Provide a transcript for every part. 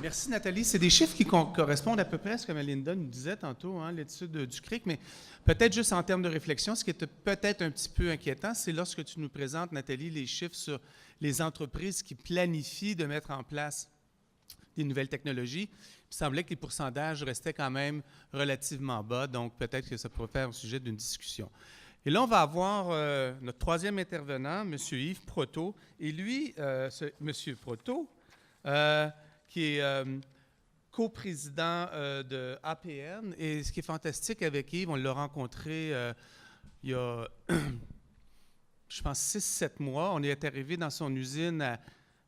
Merci Nathalie. C'est des chiffres qui correspondent à peu près à ce que Melinda nous disait tantôt, hein, l'étude du CRIC, mais peut-être juste en termes de réflexion, ce qui est peut-être un petit peu inquiétant, c'est lorsque tu nous présentes, Nathalie, les chiffres sur les entreprises qui planifient de mettre en place des nouvelles technologies. Il semblait que les pourcentages restaient quand même relativement bas, donc peut-être que ça pourrait faire un sujet d'une discussion. Et là, on va avoir notre troisième intervenant, M. Yves Proto. Et lui, M. Proto, qui est coprésident de APN. Et ce qui est fantastique avec Yves, on l'a rencontré il y a, je pense, 6-7 mois. On est arrivé dans son usine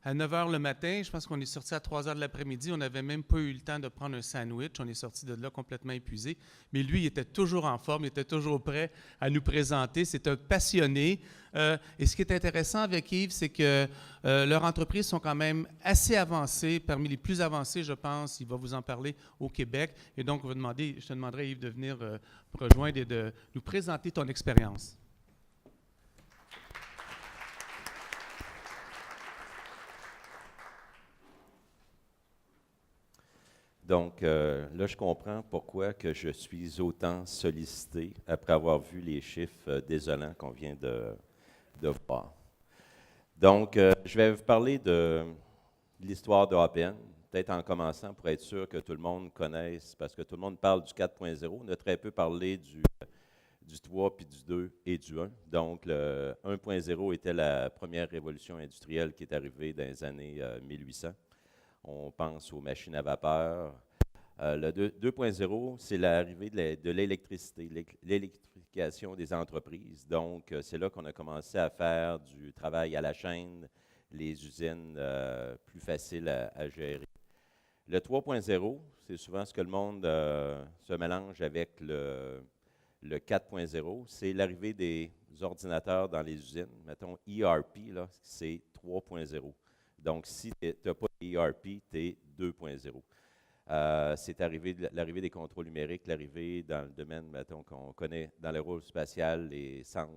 à 9 h le matin. Je pense qu'on est sorti à 3 h de l'après-midi. On n'avait même pas eu le temps de prendre un sandwich. On est sorti de là complètement épuisé. Mais lui, il était toujours en forme, il était toujours prêt à nous présenter. C'est un passionné. Et ce qui est intéressant avec Yves, c'est que leurs entreprises sont quand même assez avancées, parmi les plus avancées, je pense. Il va vous en parler au Québec. Et donc, je te demanderai, Yves, de venir me rejoindre et de nous présenter ton expérience. Donc, là, je comprends pourquoi que je suis autant sollicité après avoir vu les chiffres désolants qu'on vient de voir. Donc, je vais vous parler de l'histoire de APN, peut-être en commençant pour être sûr que tout le monde connaisse, parce que tout le monde parle du 4.0. On a très peu parlé du 3, puis du 2 et du 1. Donc, le 1.0 était la première révolution industrielle qui est arrivée dans les années 1800. On pense aux machines à vapeur. Le 2.0, c'est l'arrivée de l'électricité, l'électrification des entreprises. Donc, c'est là qu'on a commencé à faire du travail à la chaîne, les usines plus faciles à gérer. Le 3.0, c'est souvent ce que le monde se mélange avec le 4.0. C'est l'arrivée des ordinateurs dans les usines. Mettons ERP, là, c'est 3.0. Donc, si tu n'as pas d'ERP, tu es 2.0. C'est l'arrivée des contrôles numériques, l'arrivée dans le domaine, mettons, qu'on connaît dans l'aérospatial, les centres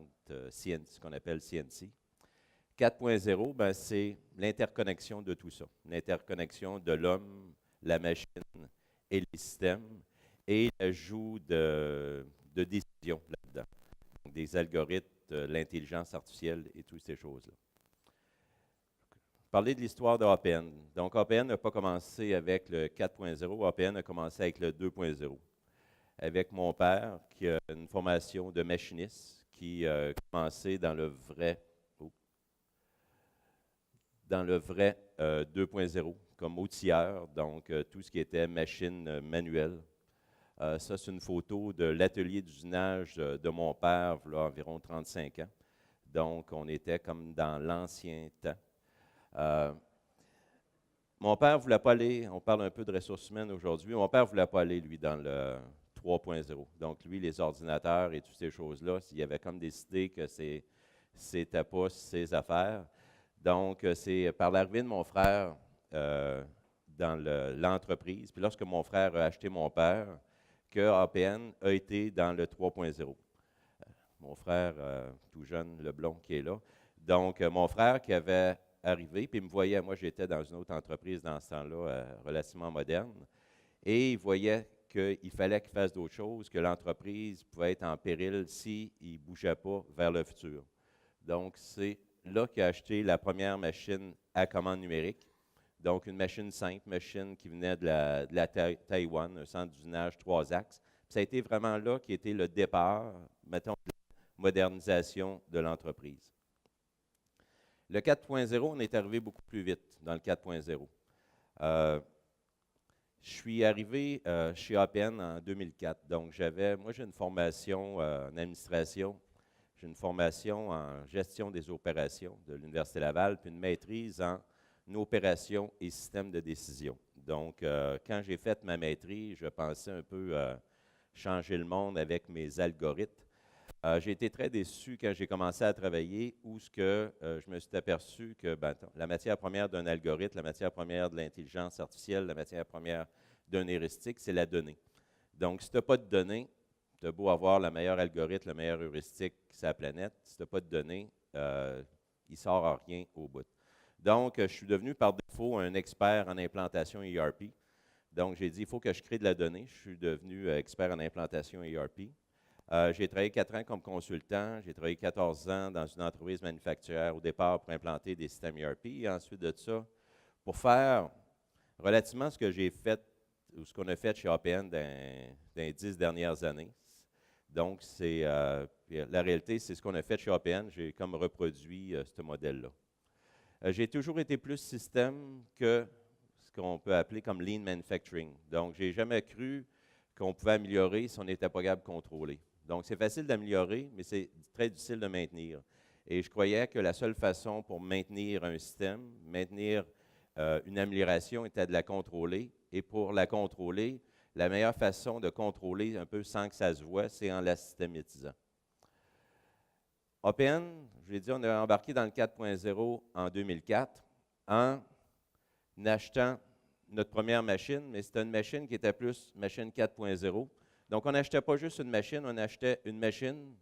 CNC, ce qu'on appelle CNC. 4.0, ben, c'est l'interconnexion de tout ça, l'interconnexion de l'homme, la machine et les systèmes, et l'ajout de décisions là-dedans, des algorithmes, l'intelligence artificielle et toutes ces choses-là. Parler de l'histoire de APN. Donc, APN n'a pas commencé avec le 4.0, APN a commencé avec le 2.0. Avec mon père, qui a une formation de machiniste, qui a commencé dans le vrai 2.0, comme outilleur, donc tout ce qui était machine manuelle. Ça, c'est une photo de l'atelier d'usinage de mon père, il y a environ 35 ans. Donc, on était comme dans l'ancien temps. Mon père ne voulait pas aller, on parle un peu de ressources humaines aujourd'hui, mon père ne voulait pas aller, lui, dans le 3.0. Donc, lui, les ordinateurs et toutes ces choses-là, il avait comme décidé que c'était pas ses affaires. Donc, c'est par l'arrivée de mon frère dans l'entreprise, puis lorsque mon frère a acheté mon père, que APN a été dans le 3.0. Mon frère, tout jeune, le blond qui est là. Donc, mon frère qui avait arrivé, puis il me voyait, moi j'étais dans une autre entreprise dans ce temps-là, relativement moderne, et il voyait qu'il fallait qu'il fasse d'autres choses, que l'entreprise pouvait être en péril s'il ne bougeait pas vers le futur. Donc, c'est là qu'il a acheté la première machine à commande numérique, donc une machine simple, machine qui venait de la Taïwan, un centre d'usinage 3 axes. Puis ça a été vraiment là qui était le départ, mettons, de la modernisation de l'entreprise. Le 4.0, on est arrivé beaucoup plus vite dans le 4.0. Je suis arrivé chez APN en 2004. Donc, moi, j'ai une formation en administration, j'ai une formation en gestion des opérations de l'Université Laval, puis une maîtrise en opérations et systèmes de décision. Donc, quand j'ai fait ma maîtrise, je pensais un peu changer le monde avec mes algorithmes. J'ai été très déçu quand j'ai commencé à travailler où je me suis aperçu que la matière première d'un algorithme, la matière première de l'intelligence artificielle, la matière première d'un heuristique, c'est la donnée. Donc, si tu n'as pas de données, tu as beau avoir le meilleur algorithme, le meilleur heuristique sur la planète, si tu n'as pas de données, il ne sort rien au bout. Donc, je suis devenu par défaut un expert en implantation ERP. Donc, j'ai dit, il faut que je crée de la donnée. Je suis devenu expert en implantation ERP. J'ai travaillé 4 ans comme consultant. J'ai travaillé 14 ans dans une entreprise manufacturière au départ pour implanter des systèmes ERP. Et ensuite de ça, pour faire relativement ce que j'ai fait, ou ce qu'on a fait chez APN dans les 10 dernières années. Donc, la réalité, c'est ce qu'on a fait chez APN. J'ai comme reproduit ce modèle-là. J'ai toujours été plus système que ce qu'on peut appeler comme lean manufacturing. Donc, je n'ai jamais cru qu'on pouvait améliorer si on n'était pas capable de contrôler. Donc, c'est facile d'améliorer, mais c'est très difficile de maintenir. Et je croyais que la seule façon pour maintenir un système, maintenir une amélioration était de la contrôler. Et pour la contrôler, la meilleure façon de contrôler un peu sans que ça se voie, c'est en la systématisant. APN, je l'ai dit, on a embarqué dans le 4.0 en 2004 en achetant notre première machine, mais c'était une machine qui était plus machine 4.0. Donc, on n'achetait pas juste une machine, on achetait une machine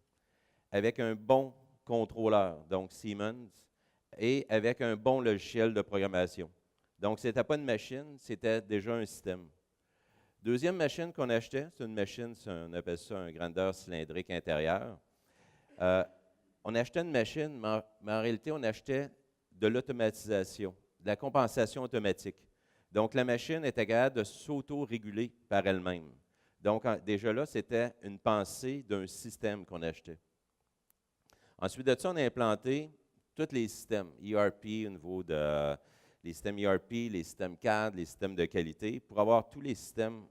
avec un bon contrôleur, donc Siemens, et avec un bon logiciel de programmation. Donc, ce n'était pas une machine, c'était déjà un système. Deuxième machine qu'on achetait, c'est une machine, on appelle ça un grandeur cylindrique intérieur. On achetait une machine, mais en réalité, on achetait de l'automatisation, de la compensation automatique. Donc, la machine était capable de s'auto-réguler par elle-même. Donc, déjà là, c'était une pensée d'un système qu'on achetait. Ensuite de ça, on a implanté tous les systèmes ERP au niveau les systèmes ERP, les systèmes CAD, les systèmes de qualité, pour avoir tous les systèmes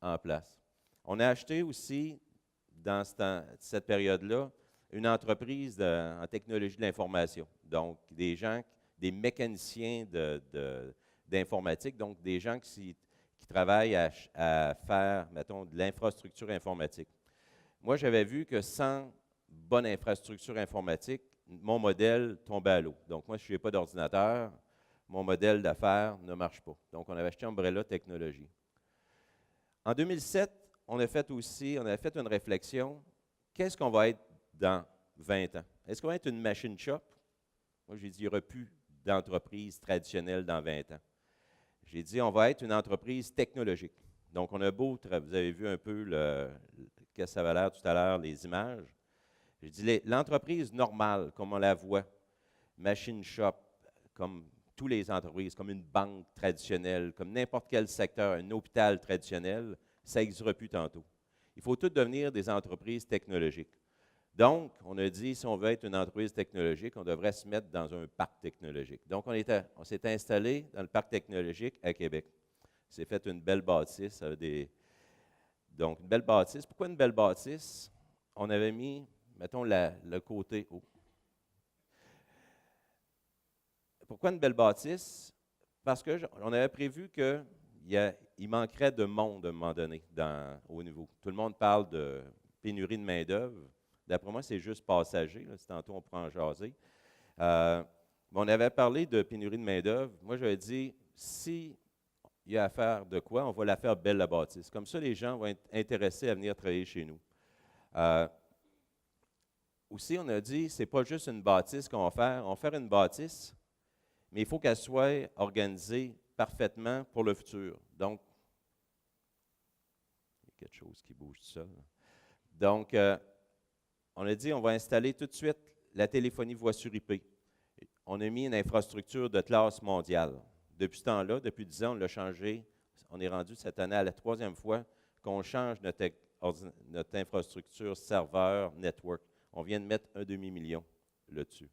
en place. On a acheté aussi, dans cette période-là, une entreprise en technologie de l'information. Donc, des gens, des mécaniciens d'informatique, donc des gens qui travaillent à faire, mettons, de l'infrastructure informatique. Moi, j'avais vu que sans bonne infrastructure informatique, mon modèle tombait à l'eau. Donc, moi, si je n'ai pas d'ordinateur, mon modèle d'affaires ne marche pas. Donc, on avait acheté Umbrella Technologies. En 2007, on a fait une réflexion. Qu'est-ce qu'on va être dans 20 ans? Est-ce qu'on va être une machine shop? Moi, j'ai dit, il n'y aura plus d'entreprise traditionnelle dans 20 ans. J'ai dit, on va être une entreprise technologique. Donc, on a beau, vous avez vu un peu qu'est-ce que ça va l'air tout à l'heure, les images. J'ai dit, l'entreprise normale, comme on la voit, machine shop, comme toutes les entreprises, comme une banque traditionnelle, comme n'importe quel secteur, un hôpital traditionnel, ça n'existera plus tantôt. Il faut tout devenir des entreprises technologiques. Donc, on a dit, si on veut être une entreprise technologique, on devrait se mettre dans un parc technologique. Donc, on s'est installé dans le parc technologique à Québec. C'est fait une belle bâtisse. Donc, une belle bâtisse. Pourquoi une belle bâtisse? On avait mis, mettons, le côté haut. Pourquoi une belle bâtisse? Parce qu'on avait prévu qu'il manquerait de monde à un moment donné au niveau. Tout le monde parle de pénurie de main-d'œuvre. D'après moi, c'est juste passager. Là, si tantôt on prend en jaser. On avait parlé de pénurie de main-d'œuvre. Moi, j'avais dit, si il y a à faire de quoi, on va la faire belle la bâtisse. Comme ça, les gens vont être intéressés à venir travailler chez nous. Aussi, on a dit, c'est pas juste une bâtisse qu'on va faire. On va faire une bâtisse, mais il faut qu'elle soit organisée parfaitement pour le futur. Donc, il y a quelque chose qui bouge tout seul. Donc, on a dit, on va installer tout de suite la téléphonie voix sur IP. On a mis une infrastructure de classe mondiale. Depuis ce temps-là, depuis 10 ans, on l'a changé. On est rendu cette année à la 3e fois qu'on change notre infrastructure serveur network. On vient de mettre 1 demi-million là-dessus.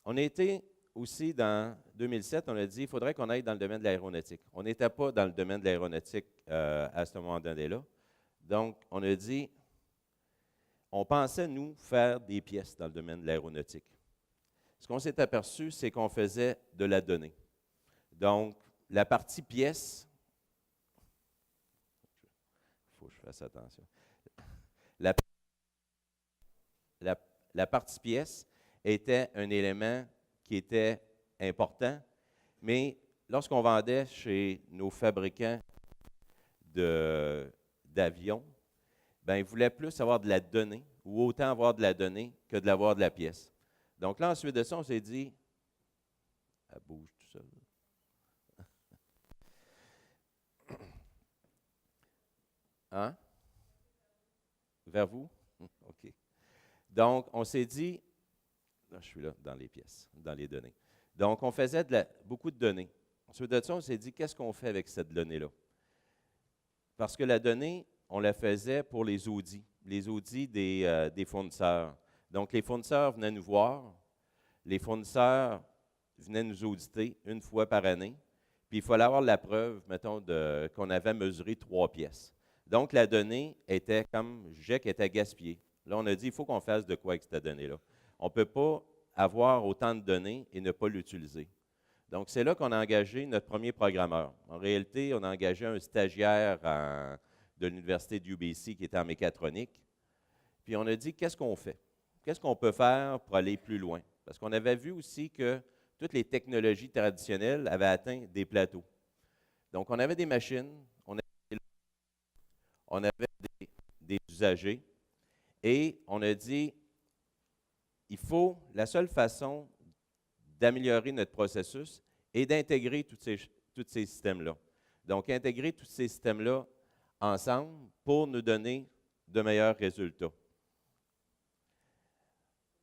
On a été aussi, dans 2007, on a dit qu'il faudrait qu'on aille dans le domaine de l'aéronautique. On n'était pas dans le domaine de l'aéronautique à ce moment donné-là. Donc, on a dit, on pensait, nous, faire des pièces dans le domaine de l'aéronautique. Ce qu'on s'est aperçu, c'est qu'on faisait de la donnée. Donc, la partie pièce, il faut que je fasse attention. La partie pièce était un élément qui était important, mais lorsqu'on vendait chez nos fabricants d'avions, ben, ils voulaient plus avoir de la donnée, ou autant avoir de la donnée que de l'avoir de la pièce. Donc là, ensuite de ça, on s'est dit, Elle bouge tout seul. Hein? Vers vous? OK. Donc, on s'est dit, là, je suis là, dans les pièces, dans les données. Donc, on faisait beaucoup de données. Ensuite de ça, on s'est dit, qu'est-ce qu'on fait avec cette donnée-là? Parce que la donnée, on la faisait pour les audits des fournisseurs. Donc, les fournisseurs venaient nous voir, les fournisseurs venaient nous auditer une fois par année, puis il fallait avoir la preuve, mettons, qu'on avait mesuré 3 pièces. Donc, la donnée était, comme je disais, qu'elle était gaspillée. Là, on a dit, il faut qu'on fasse de quoi avec cette donnée-là. On ne peut pas avoir autant de données et ne pas l'utiliser. Donc, c'est là qu'on a engagé notre premier programmeur. En réalité, on a engagé un stagiaire de l'Université de UBC qui était en mécatronique. Puis, on a dit, qu'est-ce qu'on fait? Qu'est-ce qu'on peut faire pour aller plus loin? Parce qu'on avait vu aussi que toutes les technologies traditionnelles avaient atteint des plateaux. Donc, on avait des machines, on avait des usagers, et on a dit, la seule façon d'améliorer notre processus est d'intégrer tous ces systèmes-là. Donc, intégrer tous ces systèmes-là ensemble pour nous donner de meilleurs résultats.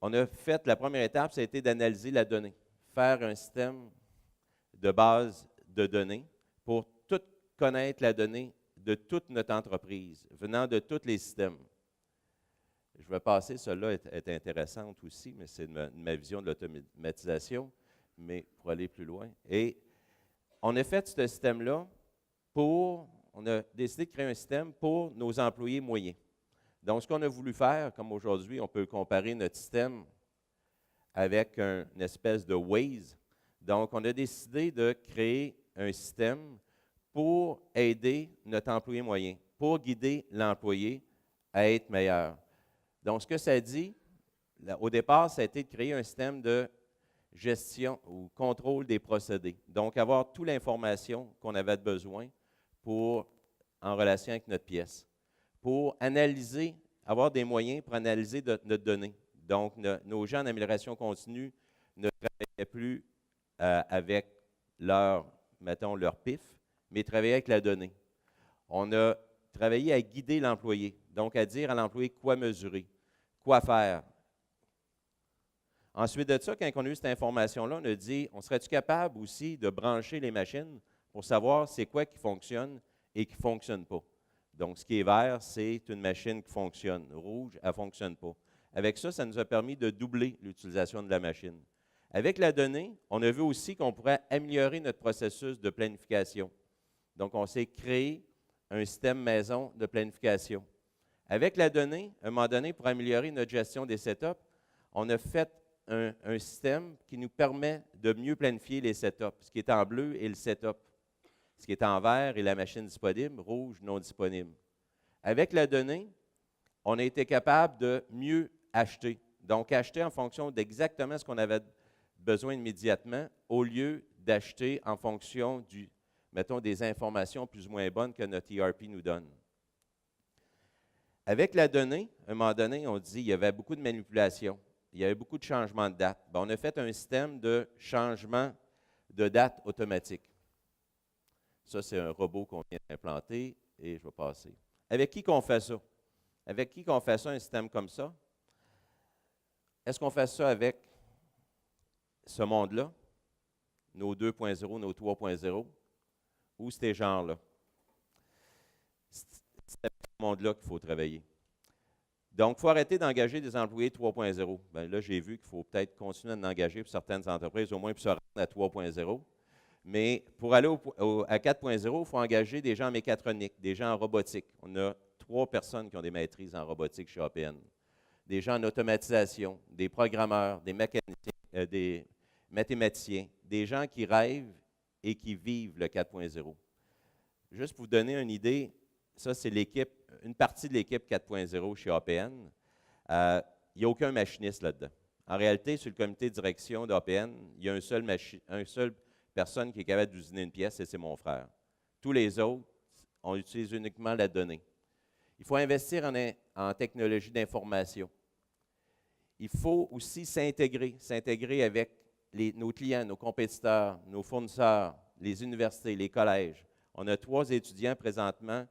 On a fait, la première étape, ça a été d'analyser la donnée, faire un système de base de données pour tout connaître la donnée de toute notre entreprise, venant de tous les systèmes. Je vais passer, celle-là est intéressante aussi, mais c'est ma vision de l'automatisation, mais pour aller plus loin. Et on a fait ce système-là on a décidé de créer un système pour nos employés moyens. Donc, ce qu'on a voulu faire, comme aujourd'hui, on peut comparer notre système avec une espèce de Waze. Donc, on a décidé de créer un système pour aider notre employé moyen, pour guider l'employé à être meilleur. Donc, ce que ça dit, au départ, ça a été de créer un système de gestion ou contrôle des procédés. Donc, avoir toute l'information qu'on avait besoin en relation avec notre pièce, pour analyser, avoir des moyens pour analyser notre donnée. Donc, nos gens en amélioration continue ne travaillaient plus avec leur PIF, mais travaillaient avec la donnée. On a travaillé à guider l'employé, donc à dire à l'employé quoi mesurer, quoi faire. Ensuite de ça, quand on a eu cette information-là, on a dit, on serait-tu capable aussi de brancher les machines pour savoir c'est quoi qui fonctionne et qui ne fonctionne pas. Donc, ce qui est vert, c'est une machine qui fonctionne. Rouge, elle ne fonctionne pas. Avec ça, ça nous a permis de doubler l'utilisation de la machine. Avec la donnée, on a vu aussi qu'on pourrait améliorer notre processus de planification. Donc, on s'est créé un système maison de planification. Avec la donnée, à un moment donné, pour améliorer notre gestion des setups, on a fait un système qui nous permet de mieux planifier les setups. Ce qui est en bleu est le setup. Ce qui est en vert est la machine disponible, rouge, non disponible. Avec la donnée, on a été capable de mieux acheter. Donc, acheter en fonction d'exactement ce qu'on avait besoin immédiatement, au lieu d'acheter en fonction des informations plus ou moins bonnes que notre ERP nous donne. Avec la donnée, à un moment donné, on dit qu'il y avait beaucoup de manipulations. Il y avait beaucoup de changements de date. On a fait un système de changement de date automatique. Ça, c'est un robot qu'on vient d'implanter et je vais passer. Avec qui qu'on fait ça? Avec qui qu'on fait ça, un système comme ça? Est-ce qu'on fait ça avec ce monde-là, nos 2.0, nos 3.0, ou ces genres-là? C'est avec ce monde-là qu'il faut travailler. Donc, il faut arrêter d'engager des employés 3.0. Bien, là, j'ai vu qu'il faut peut-être continuer d'en engager pour certaines entreprises, au moins pour se rendre à 3.0. Mais pour aller à 4.0, il faut engager des gens en mécatronique, des gens en robotique. On a 3 personnes qui ont des maîtrises en robotique chez APN. Des gens en automatisation, des programmeurs, des mécaniciens, des mathématiciens, des gens qui rêvent et qui vivent le 4.0. Juste pour vous donner une idée, ça, c'est une partie de l'équipe 4.0 chez APN. Il n'y a aucun machiniste là-dedans. En réalité, sur le comité de direction d'APN, il y a un seul personne qui est capable d'usiner une pièce, et c'est mon frère. Tous les autres, on utilise uniquement la donnée. Il faut investir en technologie d'information. Il faut aussi s'intégrer avec nos clients, nos compétiteurs, nos fournisseurs, les universités, les collèges. On a 3 étudiants présentement,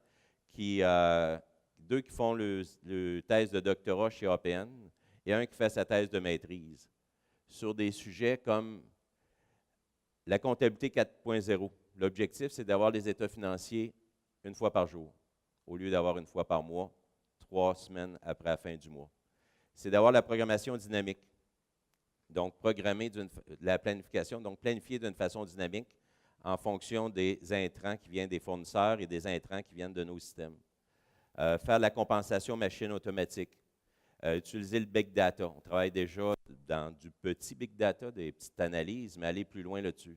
deux qui font le thèse de doctorat chez APN et un qui fait sa thèse de maîtrise sur des sujets comme la comptabilité 4.0. L'objectif, c'est d'avoir les états financiers une fois par jour, au lieu d'avoir une fois par mois, 3 semaines après la fin du mois. C'est d'avoir la programmation dynamique. Donc, programmer la planification, donc planifier d'une façon dynamique en fonction des intrants qui viennent des fournisseurs et des intrants qui viennent de nos systèmes. Faire la compensation machine automatique. Utiliser le big data. On travaille déjà dans du petit big data, des petites analyses, mais aller plus loin là-dessus.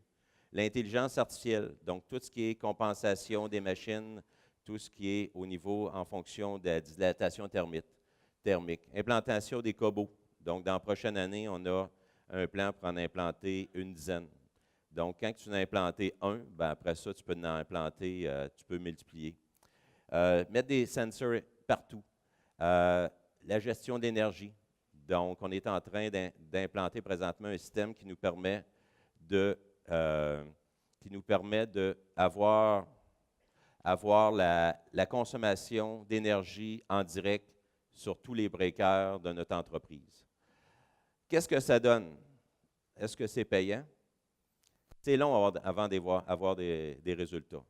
L'intelligence artificielle, donc tout ce qui est compensation des machines, tout ce qui est au niveau en fonction de la dilatation thermique. Implantation des cobots. Donc, dans la prochaine année, on a un plan pour en implanter une dizaine. Donc, quand tu en as implanté un, ben après ça, tu peux en implanter, tu peux multiplier. Mettre des sensors partout. La gestion d'énergie. Donc, on est en train d'implanter présentement un système qui nous permet d'avoir la consommation d'énergie en direct sur tous les breakers de notre entreprise. Qu'est-ce que ça donne? Est-ce que c'est payant? C'est long avant d'avoir des résultats.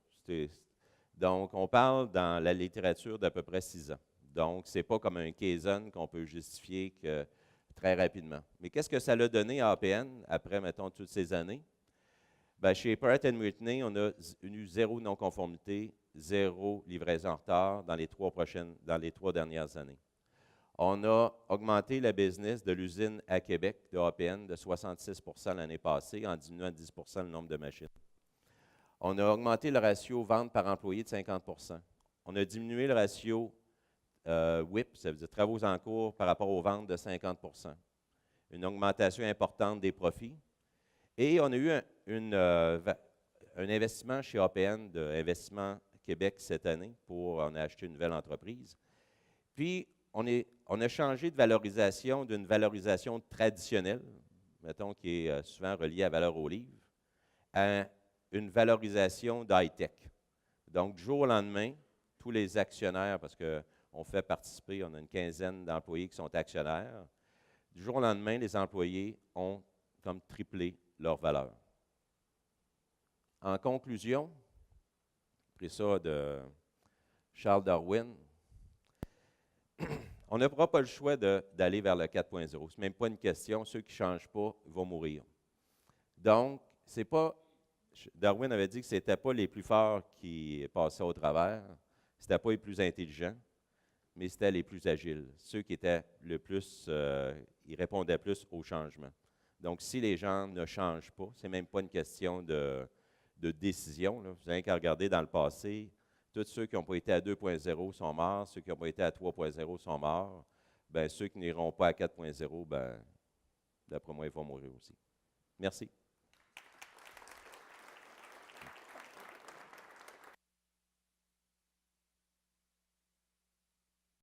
Donc, on parle dans la littérature d'à peu près 6 ans. Donc, ce n'est pas comme un Kaizen qu'on peut justifier très rapidement. Mais qu'est-ce que ça l'a donné à APN après, mettons, toutes ces années? Bien, chez Pratt & Whitney, on a eu 0 non-conformité, 0 livraison en retard dans les 3 dernières années. On a augmenté la business de l'usine à Québec de APN de 66 % l'année passée en diminuant de 10 % le nombre de machines. On a augmenté le ratio vente par employé de 50 %. On a diminué le ratio WIP, ça veut dire travaux en cours, par rapport aux ventes de 50 %. Une augmentation importante des profits. Et on a eu un investissement chez APN d'Investissement Québec cette année on a acheté une nouvelle entreprise. Puis, on a changé de valorisation d'une valorisation traditionnelle, mettons, qui est souvent reliée à valeur au livre, à une valorisation d'high-tech. Donc, du jour au lendemain, tous les actionnaires, parce qu'on fait participer, on a une quinzaine d'employés qui sont actionnaires, du jour au lendemain, les employés ont comme triplé leur valeur. En conclusion, j'ai pris ça de Charles Darwin, on n'aura pas le choix d'aller vers le 4.0. Ce n'est même pas une question. Ceux qui ne changent pas vont mourir. Donc, c'est pas. Darwin avait dit que ce n'était pas les plus forts qui passaient au travers, ce n'était pas les plus intelligents, mais c'était les plus agiles. Ceux qui étaient le plus. Ils répondaient plus au changement. Donc, si les gens ne changent pas, ce n'est même pas une question de décision. Là. Vous n'avez qu'à regarder dans le passé. Tous ceux qui n'ont pas été à 2.0 sont morts, ceux qui n'ont pas été à 3.0 sont morts. Bien, ceux qui n'iront pas à 4.0, ben, d'après moi, ils vont mourir aussi. Merci.